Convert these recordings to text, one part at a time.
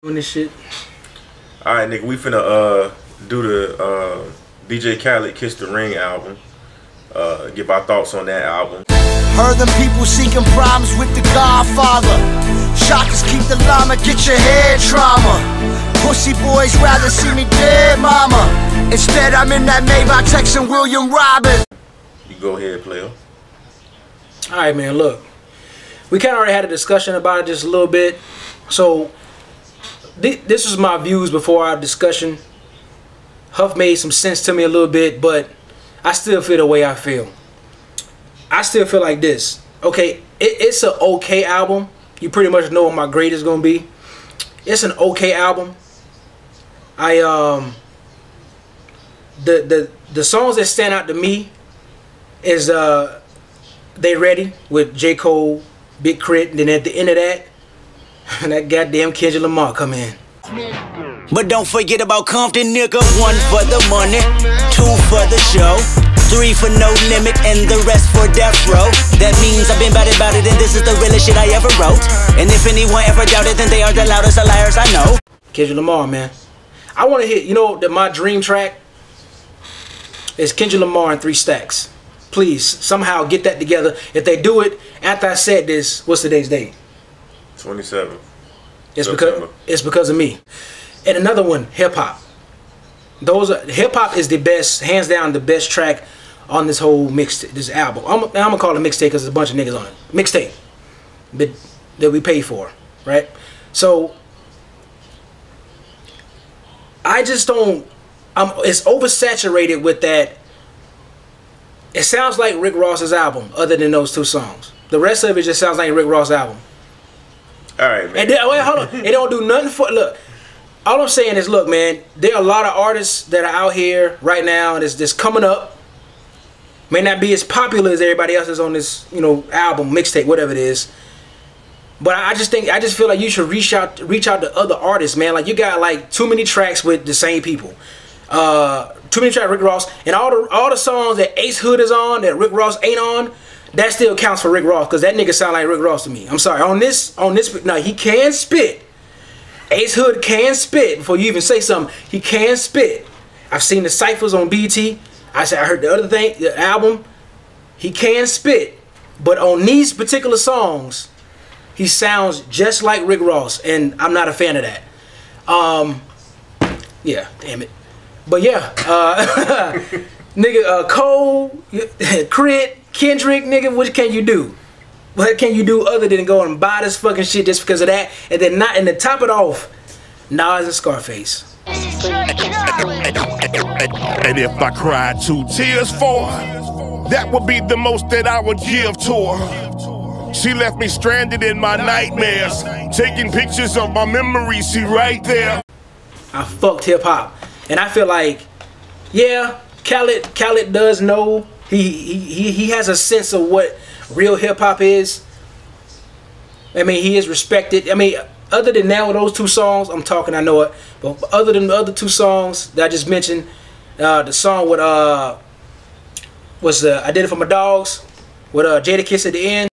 Doing this shit. Alright, nigga, we finna do the DJ Khaled Kiss the Ring album. Give our thoughts on that album. Heard them people seeking problems with the Godfather. Shockers keep the llama, get your head trauma. Pussy boys rather see me dead, mama. Instead I'm in that Maybach texting William Robinson. You go ahead, player. Alright, man, look. We kind of already had a discussion about it just a little bit. So this was my views before our discussion. Huff made some sense to me a little bit, but I still feel the way I feel. I still feel like this. Okay, it's an okay album. You pretty much know what my grade is gonna be. It's an okay album. The songs that stand out to me is They Ready with J. Cole, Big K.r.i.t, and then at the end of that, that goddamn Kendrick Lamar come in. But don't forget about Compton, nigga. 1 for the money, 2 for the show, 3 for no limit, and the rest for death row. That means I've been about it, and this is the realest shit I ever wrote. And if anyone ever doubted, then they are the loudest of liars I know. Kendrick Lamar, man. I want to hit, you know, that my dream track is Kendrick Lamar and 3 Stacks. Please, somehow get that together. If they do it, after I said this, what's today's date? 27. It's because of me. And another one, hip hop. Hip hop is the best, hands down, the best track on this whole this album. I'm gonna call it mixtape because there's a bunch of niggas on it. Mixtape that we pay for, right? So I just don't. It's oversaturated with that. It sounds like Rick Ross's album, other than those 2 songs. The rest of it just sounds like Rick Ross' album. All right, man. And then, wait, hold on. It don't do nothing for. Look, all I'm saying is, look, man. There are a lot of artists that are out here right now that's just coming up. May not be as popular as everybody else is on this, you know, album, mixtape, whatever it is. But I just feel like you should reach out to other artists, man. Like you got like too many tracks with the same people. Too many tracks Rick Ross, and all the songs that Ace Hood is on that Rick Ross ain't on. That still counts for Rick Ross because that nigga sound like Rick Ross to me. I'm sorry. On this, no, he can spit. Ace Hood can spit. Before you even say something, he can spit. I've seen the ciphers on BT. I heard the other thing, the album. He can spit, but on these particular songs, he sounds just like Rick Ross, and I'm not a fan of that. Yeah, damn it. But yeah, nigga, Cole, K.r.i.t, Kendrick, nigga, what can you do? What can you do other than go and buy this fucking shit just because of that? And then not, and to top it off, Nas and Scarface. And if I cried 2 tears for her, that would be the most that I would give to her. She left me stranded in my nightmares, taking pictures of my memories, see right there. I fucked hip hop. And I feel like, yeah, Khaled does know. He has a sense of what real hip hop is. I mean, he is respected. I mean, other than now those 2 songs, I'm talking, I know it. But other than the other 2 songs that I just mentioned, the song with I Did It For My Dogs with Jadakiss at the end.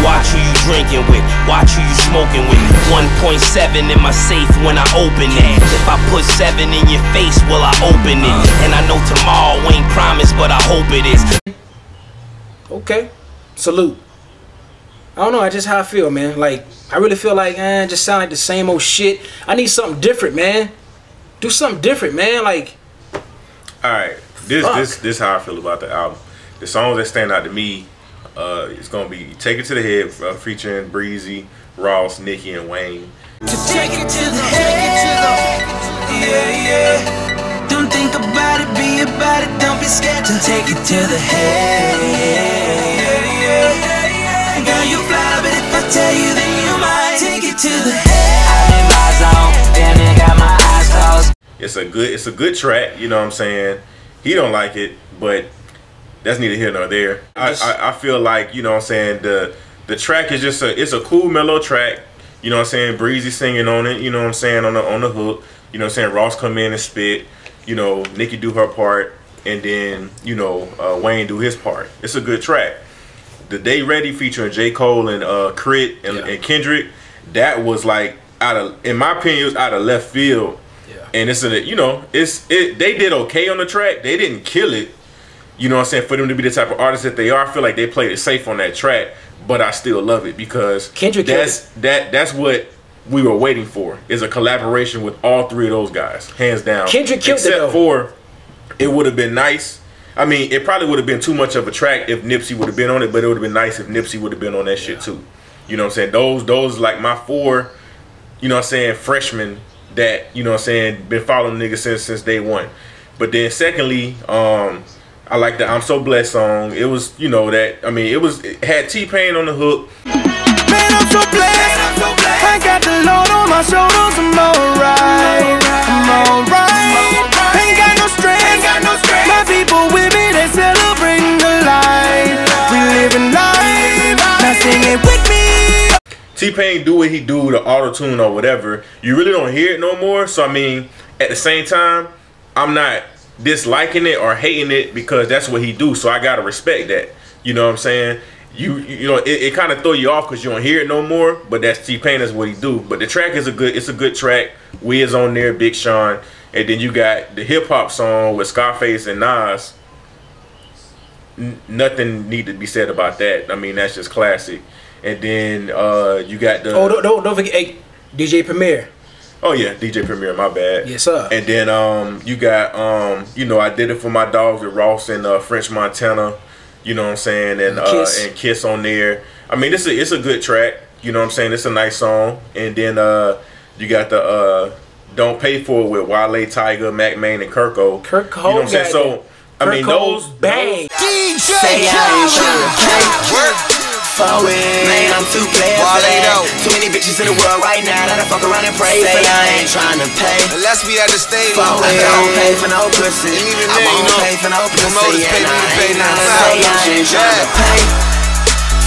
Watch who you drinking with, watch who you smoking with. 1.7 in my safe when I open it. If I put 7 in your face, will I open it? And I know tomorrow ain't promised, but I hope it is. Okay, salute. I don't know, that's just how I feel, man. Like, I really feel like, it just sound like the same old shit. I need something different, man. Do something different, man. Like, all right, this how I feel about the album. The songs that stand out to me. It's gonna be Take It to the Head, featuring Breezy, Ross, Nicki, and Wayne. To take it to the head, yeah. Don't think about it, be about it, don't be scared to take it to the head, yeah. Girl, you fly, but if I tell you, then you might take it to the head. I'm in my zone, damn it, got my eyes closed. It's a good track, you know what I'm saying? He don't like it, but that's neither here nor there. I feel like, you know what I'm saying, the track is just it's a cool mellow track. You know what I'm saying? Breezy singing on it, you know what I'm saying, on the hook. You know what I'm saying? Ross come in and spit. You know, Nicki do her part, and then, you know, Wayne do his part. It's a good track. The They Ready featuring J. Cole and K.r.i.t and Kendrick, that was like, in my opinion, it was out of left field. Yeah. And it's they did okay on the track. They didn't kill it. You know what I'm saying? For them to be the type of artists that they are, I feel like they played it safe on that track. But I still love it because that's what we were waiting for, is a collaboration with all three of those guys, hands down. Kendrick killed it though. Except for, it would have been nice. I mean, it probably would have been too much of a track if Nipsey would have been on it, but it would have been nice if Nipsey would have been on that shit too. You know what I'm saying? Those like my 4, you know what I'm saying, freshmen that, you know what I'm saying, been following niggas since day one. But then secondly, I like the I'm So Blessed song. It was, you know, it had T-Pain on the hook. Man, I'm so blessed. I got the Lord on my shoulders. I'm alright. Ain't got no stress. My people with me, they celebrating the life. We living life. Now sing it with me. T-Pain do what he do, the auto-tune or whatever. You really don't hear it no more. So I mean, at the same time, I'm not disliking it or hating it because that's what he do. So I gotta respect that. You know what I'm saying? You know, it kind of throw you off because you don't hear it no more. But that's T-Pain, is what he do. But the track is it's a good track. Wiz on there, Big Sean, and then you got the hip hop song with Scarface and Nas. Nothing need to be said about that. I mean, that's just classic. And then you got the don't forget, hey, DJ Premier. Oh yeah, DJ Premier, my bad. Yes sir. And then you got you know, I Did It For My Dogs with Ross and French Montana. You know what I'm saying, and Kiss on there. I mean, it's a good track. You know what I'm saying? It's a nice song. And then you got the Don't Pay For It with Wale, Tiger, Mac Main, and Kirko. You know what I'm saying? So I mean, those bang. Say I ain't tryna pay for it. Man, I'm too player for that. Too many bitches in the world right now that I fuck around and pray. Say I ain't tryna pay. Unless we at the stadium. For it. I don't pay for no pussy. I won't pay for no pussy. And I ain't gonna say I ain't tryna pay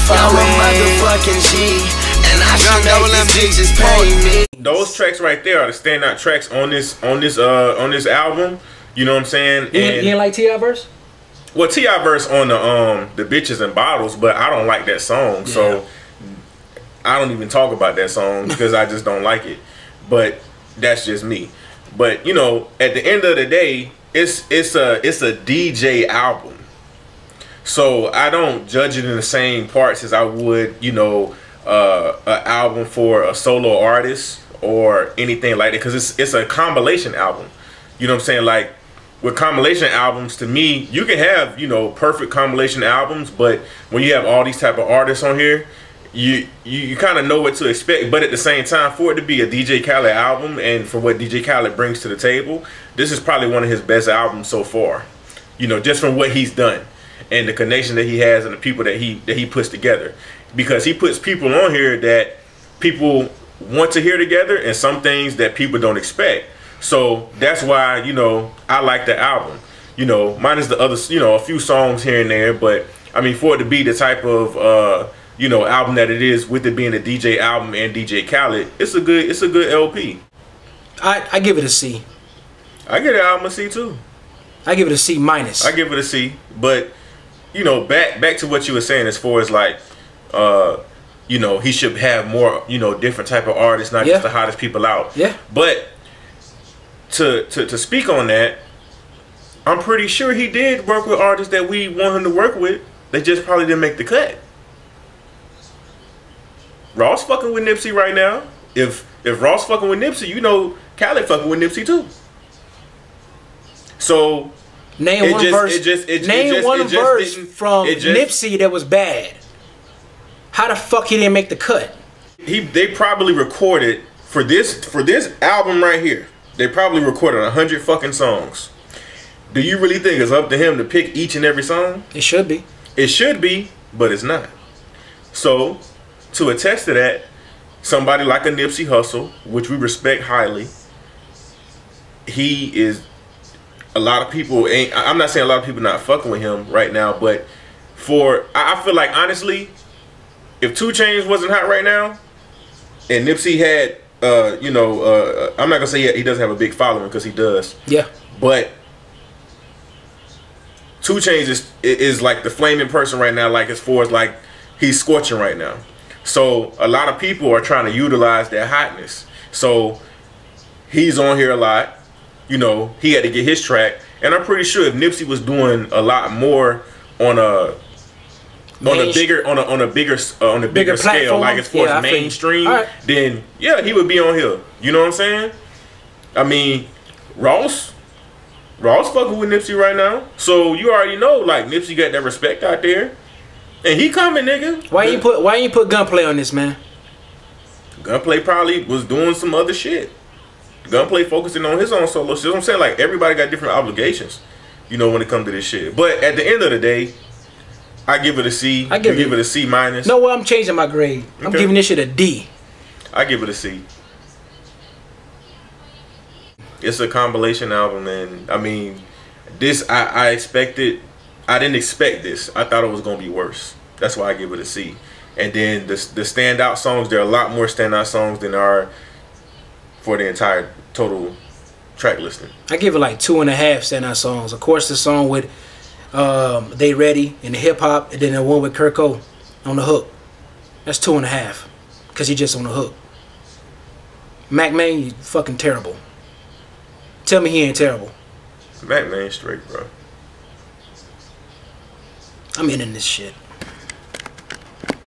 for a motherfucking G. And I should make these bitches pay me. Those tracks right there are the standout tracks on this album. You know what I'm saying? You didn't like T.I. verse? Well, T.I. verse on the Bitches and Bottles, but I don't like that song, so I don't even talk about that song because I just don't like it. But that's just me. But you know, at the end of the day, it's a DJ album, so I don't judge it in the same parts as I would, you know, an album for a solo artist or anything like that, because it's a compilation album. You know what I'm saying? Like, with compilation albums, to me, you can have, you know, perfect compilation albums, but when you have all these type of artists on here, you kind of know what to expect. But at the same time, for it to be a DJ Khaled album and for what DJ Khaled brings to the table, this is probably one of his best albums so far. You know, just from what he's done and the connection that he has and the people that he puts together, because he puts people on here that people want to hear together and some things that people don't expect. So that's why, you know, I like the album. You know, minus the other, you know, a few songs here and there, but I mean, for it to be the type of you know, album that it is, with it being a DJ album and DJ Khaled, it's a good LP. I give it a C. I give the album a C too. I give it a C minus. I give it a C, but you know, back to what you were saying as far as like you know, he should have more, you know, different type of artists, not just the hottest people out. Yeah. But to speak on that, I'm pretty sure he did work with artists that we want him to work with. They just probably didn't make the cut. Ross fucking with Nipsey right now. If Ross fucking with Nipsey, you know Khaled fucking with Nipsey too. So name one verse from Nipsey that was bad. How the fuck he didn't make the cut? They probably recorded for this album right here. They probably recorded 100 fucking songs. Do you really think it's up to him to pick each and every song? It should be. It should be, but it's not. So, to attest to that, somebody like a Nipsey Hussle, which we respect highly, he is, a lot of people ain't, I'm not saying a lot of people not fucking with him right now, but I feel like, honestly, if 2 Chainz wasn't hot right now, and Nipsey had, you know, I'm not gonna say he doesn't have a big following, because he does. Yeah. But 2 Chainz is like the flaming person right now, like as far as like he's scorching right now. So a lot of people are trying to utilize that hotness. So he's on here a lot. You know, he had to get his track, and I'm pretty sure if Nipsey was doing a lot more on a bigger platform, scale, like as far as mainstream, then yeah, he would be on here. You know what I'm saying? I mean, Ross fucking with Nipsey right now, so you already know, like, Nipsey got that respect out there, and he coming, nigga. Why you put Gunplay on this, man? Gunplay probably was doing some other shit. Gunplay focusing on his own solo shit. You know what I'm saying? Like, everybody got different obligations, you know, when it comes to this shit. But at the end of the day, I give it a C. I give it a C minus. No, well, I'm changing my grade. I'm giving this shit a D. I give it a C. It's a compilation album, and I mean, this I expected. I didn't expect this. I thought it was gonna be worse. That's why I give it a C. And then the standout songs, there are a lot more standout songs than there are for the entire total track listing. I give it like 2.5 standout songs. Of course, the song with They Ready and the hip hop, and then the one with K.r.i.t on the hook. That's 2.5, cause he just on the hook. Mac Man, you fucking terrible. Tell me he ain't terrible. Mac Man straight, bro. I'm in this shit.